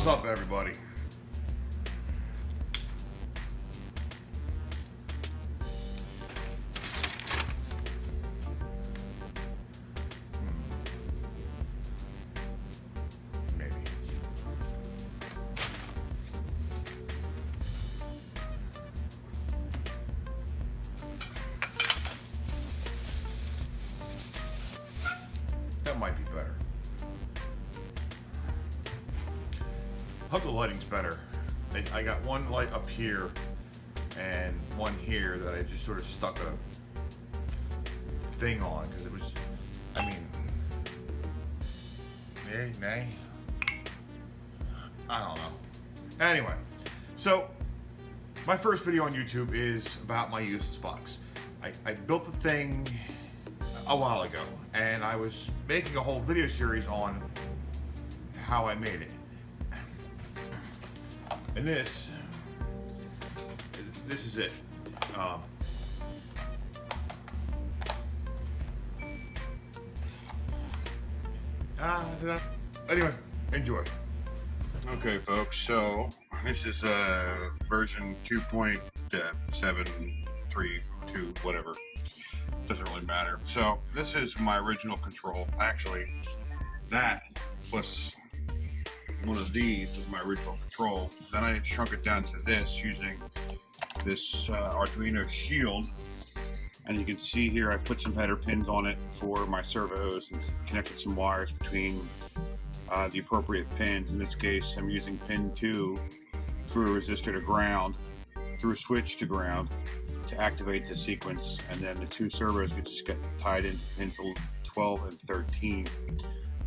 What's up, everybody? Maybe. That might be better. Hope the lighting's better. I got one light up here and one here that I just sort of stuck a thing on because it was, I mean, nay. I don't know. Anyway, so my first video on YouTube is about my useless box. I built the thing a while ago and I was making a whole video series on how I made it. And this is it. Anyway, enjoy. Okay, folks, so this is version 2.732, whatever. Doesn't really matter. So this is my original control. Actually, that plus one of these is my original control. Then I shrunk it down to this using this Arduino Shield. And you can see here I put some header pins on it for my servos and connected some wires between the appropriate pins. In this case, I'm using pin 2 through a resistor to ground, through a switch to ground to activate the sequence, and then the two servos would just get tied into pins 12 and 13.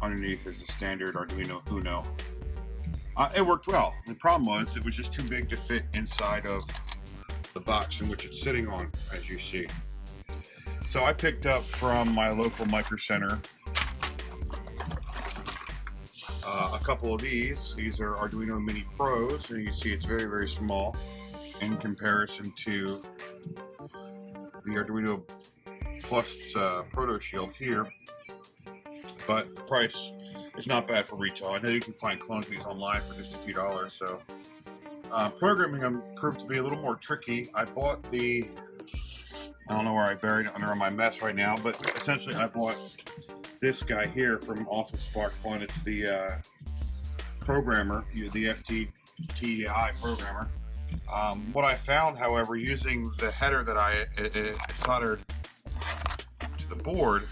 Underneath is the standard Arduino Uno. It worked well. The problem was it was just too big to fit inside of the box in which it's sitting on, as you see. So I picked up from my local Micro Center a couple of these. These are Arduino Mini Pros, and you can see it's very, very small in comparison to the Arduino Plus Proto Shield here. But the price is not bad for retail. I know you can find clones of these online for just a few dollars. So programming them proved to be a little more tricky. I bought the, I don't know where I buried it under my mess right now, but essentially I bought this guy here from Awesome Spark Fun. It's the programmer, the FTTI programmer. What I found, however, using the header that I soldered to the board,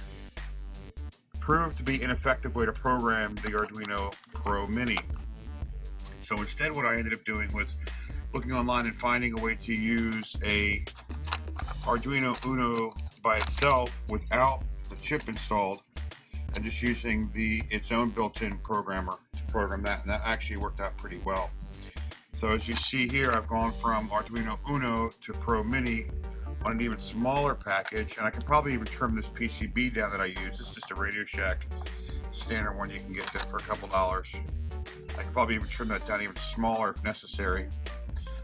proved to be an ineffective way to program the Arduino Pro Mini. So instead what I ended up doing was looking online and finding a way to use a Arduino Uno by itself without the chip installed and just using its own built-in programmer to program that, and that actually worked out pretty well. So as you see here, I've gone from Arduino Uno to Pro Mini on an even smaller package, and I can probably even trim this PCB down that I use. It's just a Radio Shack standard one you can get there for a couple dollars. I can probably even trim that down even smaller if necessary.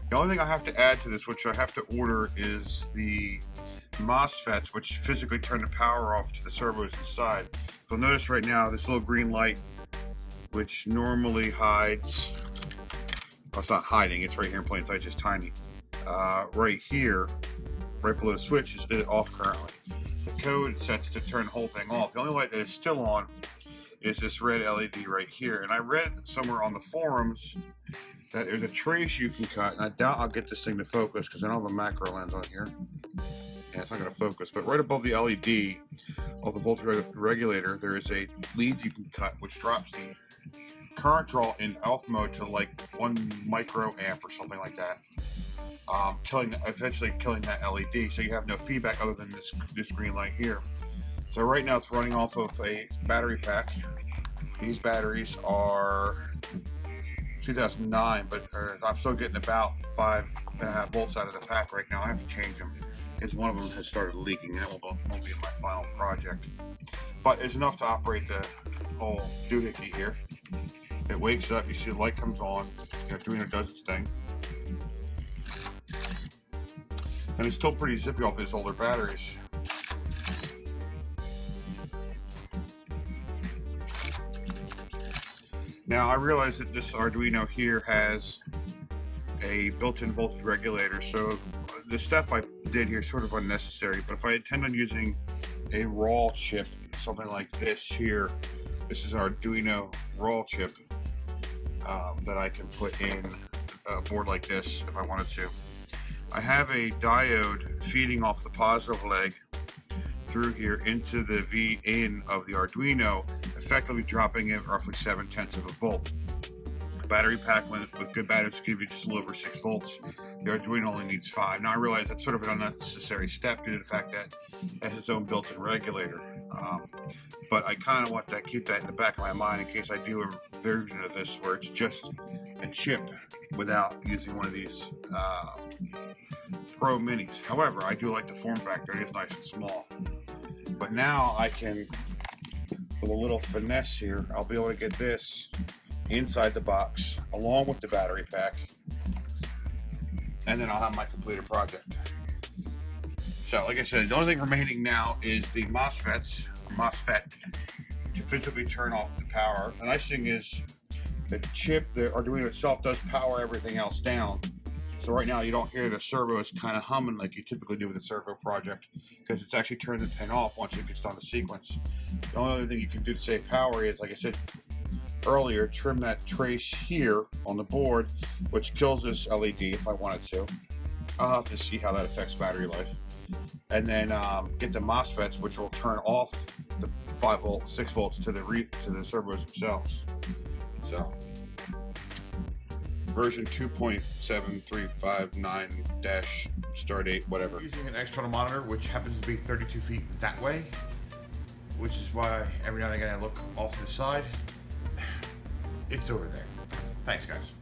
The only thing I have to add to this, which I have to order, is the MOSFETs, which physically turn the power off to the servos inside. You'll notice right now this little green light, which normally hides, well, it's not hiding, it's right here in plain sight, just tiny. Right here, right below the switch, is off currently. The code sets to turn the whole thing off. The only light that is still on is this red LED right here. And I read somewhere on the forums that there's a trace you can cut, and I doubt I'll get this thing to focus because I don't have a macro lens on here. Yeah, it's not going to focus, but right above the LED of the voltage regulator, there is a lead you can cut, which drops the current draw in off mode to like 1 microamp or something like that, eventually killing that LED, so you have no feedback other than this green light here. So right now it's running off of a battery pack. These batteries are 2009, but I'm still getting about 5.5 volts out of the pack right now. I have to change them because one of them has started leaking, and that won't be in my final project. But it's enough to operate the whole doohickey here. It wakes up, you see the light comes on, Arduino does its thing. And it's still pretty zippy off these older batteries. Now I realize that this Arduino here has a built-in voltage regulator, so the step I did here is sort of unnecessary, but if I intend on using a raw chip, something like this here, this is our Arduino raw chip that I can put in a board like this if I wanted to. I have a diode feeding off the positive leg through here into the V-in of the Arduino, effectively dropping it roughly 7/10 of a volt. The battery pack with good batteries give you just a little over 6 volts. The Arduino only needs 5. Now I realize that's sort of an unnecessary step due to the fact that it has its own built-in regulator. But I kind of want to keep that in the back of my mind in case I do a version of this where it's just a chip without using one of these Pro Minis. However, I do like the form factor. It is nice and small. But now I can, with a little finesse here, I'll be able to get this inside the box along with the battery pack, and then I'll have my completed project. So like I said, the only thing remaining now is the MOSFET to physically turn off the power. The nice thing is the chip, the Arduino itself, does power everything else down. So right now you don't hear the servos kind of humming like you typically do with a servo project, because it's actually turned the pin off once it gets done the sequence. The only other thing you can do to save power is, like I said earlier, trim that trace here on the board, which kills this LED if I wanted to. I'll have to see how that affects battery life. And then get the MOSFETs, which will turn off the 5 volt, 6 volts to the servos themselves. So version 2.7359- whatever. Using an external monitor, which happens to be 32 feet that way, which is why every now and again I look off to the side. It's over there. Thanks, guys.